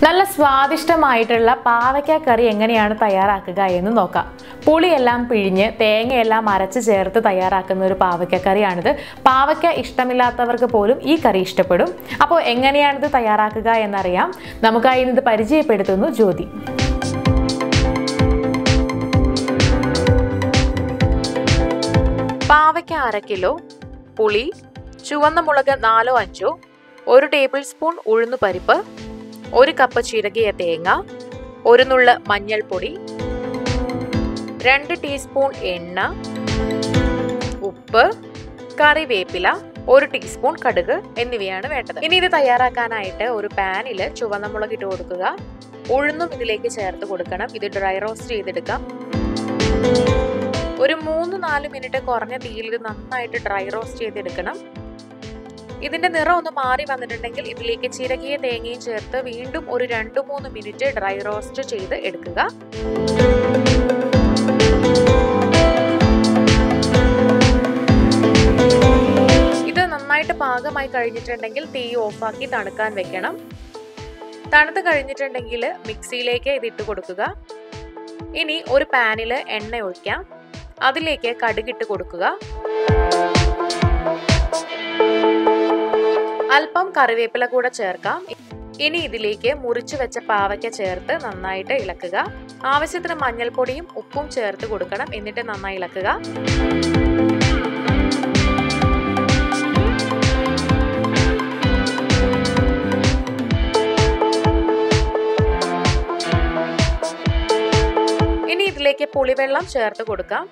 നല്ല സ്വാദിഷ്ടമായിട്ടുള്ള പാവയ്ക്ക കറി എങ്ങനെയാണ് തയ്യാറാക്കുക എന്ന് നോക്കാം. പുളിയെല്ലാം പിഴിഞ്ഞ് തേങ്ങയെല്ലാം അരച്ച് ചേർത്ത് തയ്യാറാക്കുന്ന ഒരു പാവയ്ക്ക കറിയാണിത്. പാവയ്ക്ക ഇഷ്ടമില്ലാത്തവർക്ക് പോലും ഈ കറി ഇഷ്ടപ്പെടും. അപ്പോൾ എങ്ങനെയാണിത് തയ്യാറാക്കുക എന്നറിയാം. നമുക്കായി ഇത് പരിചയപ്പെടുത്തുന്നു ജ്യോതി. പാവയ്ക്ക 1/2 കിലോ, പുളി, ചുവന്ന മുളക് 4-5, 1 ടേബിൾ സ്പൂൺ ഉഴുന്നുപരിപ്പ്, 1 കപ്പ് ചിരകിയ തേങ്ങ, 1 നുള്ള് മഞ്ഞൾപ്പൊടി, 2 ടീസ്പൂൺ എണ്ണ, ഉപ്പ്, കറിവേപ്പില, 1 ടീസ്പൂൺ കടുക് എന്നിവയാണ് വേണ്ടത്. ഇനി ഇത് തയ്യാറാക്കാനായിട്ട് ഒരു പാനിൽ ചുവന്ന മുളക് ഇട്ട് കൊടുക്കുക. ഉഴുന്നും ഇതിലേക്ക് ചേർത്ത് കൊടുക്കണം. ഇത് ഡ്രൈ റോസ്റ്റ് ചെയ്തെടുക്കാം. ഒരു 3-4 മിനിറ്റ് കുറഞ്ഞ തീയിൽ ഇത് നന്നായിട്ട് ഡ്രൈ റോസ്റ്റ് ചെയ്തെടുക്കണം. ഇതിന്റെ നിറം ഒന്ന് മാറി വന്നിട്ടുണ്ടെങ്കിൽ ഇതിലേക്ക് ചിരകിയ തേങ്ങയും ചേർത്ത് വീണ്ടും ഒരു 2-3 മിനിറ്റ് ഡ്രൈ റോസ്റ്റ് ചെയ്ത് എടുക്കുക. ഇത് നന്നായിട്ട് പാകമായി കഴിഞ്ഞിട്ടുണ്ടെങ്കിൽ തീ ഓഫാക്കി തണുക്കാൻ വെക്കണം. തണുത്ത് കഴിഞ്ഞിട്ടുണ്ടെങ്കിൽ മിക്സിയിലേക്ക് ഇത് ഇട്ട് കൊടുക്കുക. ഇനി ഒരു പാനിൽ എണ്ണ ഒഴിക്കാം. അതിലേക്ക് കടുകിട്ട് കൊടുക്കുക. അല്പം കറിവേപ്പില കൂടെ ചേർക്കാം. ഇനി ഇതിലേക്ക് മുറിച്ചു വെച്ച പാവയ്ക്ക ചേർത്ത് നന്നായിട്ട് ഇളക്കുക. ആവശ്യത്തിന് മഞ്ഞൾപ്പൊടിയും ഉപ്പും ചേർത്ത് കൊടുക്കണം. എന്നിട്ട് നന്നായി ഇളക്കുക. ഇനി ഇതിലേക്ക് പുളിവെള്ളം ചേർത്ത് കൊടുക്കാം.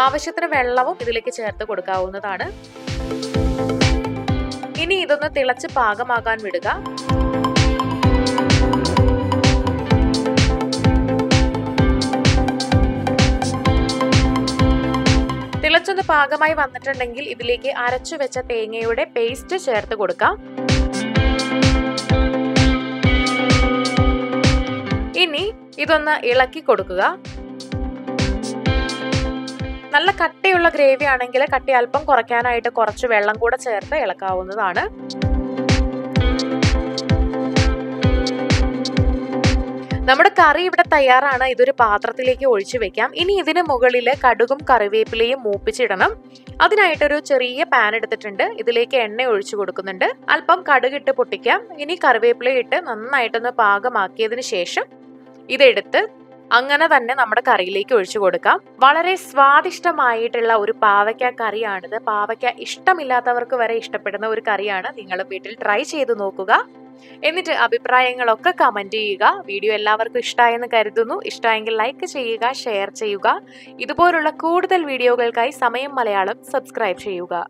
ആവശ്യത്തിന് വെള്ളവും ഇതിലേക്ക് ചേർത്ത് കൊടുക്കാവുന്നതാണ്. ഇനി ഇതൊന്ന് തിളച്ച് പാകമാകാൻ വിടുക. തിളച്ചൊന്ന് പാകമായി വന്നിട്ടുണ്ടെങ്കിൽ ഇതിലേക്ക് അരച്ചു വെച്ച തേങ്ങയുടെ പേസ്റ്റ് ചേർത്ത് കൊടുക്കാം. ഇനി ഇതൊന്ന് ഇളക്കി കൊടുക്കുക. നല്ല കട്ടിയുള്ള ഗ്രേവി ആണെങ്കിൽ കട്ടി അല്പം കുറയ്ക്കാനായിട്ട് കുറച്ച് വെള്ളം കൂടെ ചേർത്ത് ഇളക്കാവുന്നതാണ്. നമ്മുടെ കറി ഇവിടെ തയ്യാറാണ്. ഇതൊരു പാത്രത്തിലേക്ക് ഒഴിച്ചു വെക്കാം. ഇനി ഇതിന് മുകളിൽ കടുകും കറിവേപ്പിലയും മൂപ്പിച്ചിടണം. അതിനായിട്ടൊരു ചെറിയ പാൻ എടുത്തിട്ടുണ്ട്. ഇതിലേക്ക് എണ്ണ ഒഴിച്ചു കൊടുക്കുന്നുണ്ട്. അല്പം കടുകിട്ട് പൊട്ടിക്കാം. ഇനി കറിവേപ്പില ഇട്ട് നന്നായിട്ടൊന്ന് പാകമാക്കിയതിന് ശേഷം ഇതെടുത്ത് അങ്ങനെ തന്നെ നമ്മുടെ കറിയിലേക്ക് ഒഴിച്ചു കൊടുക്കാം. വളരെ സ്വാദിഷ്ടമായിട്ടുള്ള ഒരു പാവയ്ക്ക കറിയാണിത്. പാവയ്ക്ക ഇഷ്ടമില്ലാത്തവർക്ക് വരെ ഇഷ്ടപ്പെടുന്ന ഒരു കറിയാണ്. നിങ്ങൾ വീട്ടിൽ ട്രൈ ചെയ്ത് നോക്കുക. എന്നിട്ട് അഭിപ്രായങ്ങളൊക്കെ കമന്റ് ചെയ്യുക. വീഡിയോ എല്ലാവർക്കും ഇഷ്ടമായെന്ന് കരുതുന്നു. ഇഷ്ടമായെങ്കിൽ ലൈക്ക് ചെയ്യുക, ഷെയർ ചെയ്യുക. ഇതുപോലുള്ള കൂടുതൽ വീഡിയോകൾക്കായി സമയം മലയാളം സബ്സ്ക്രൈബ് ചെയ്യുക.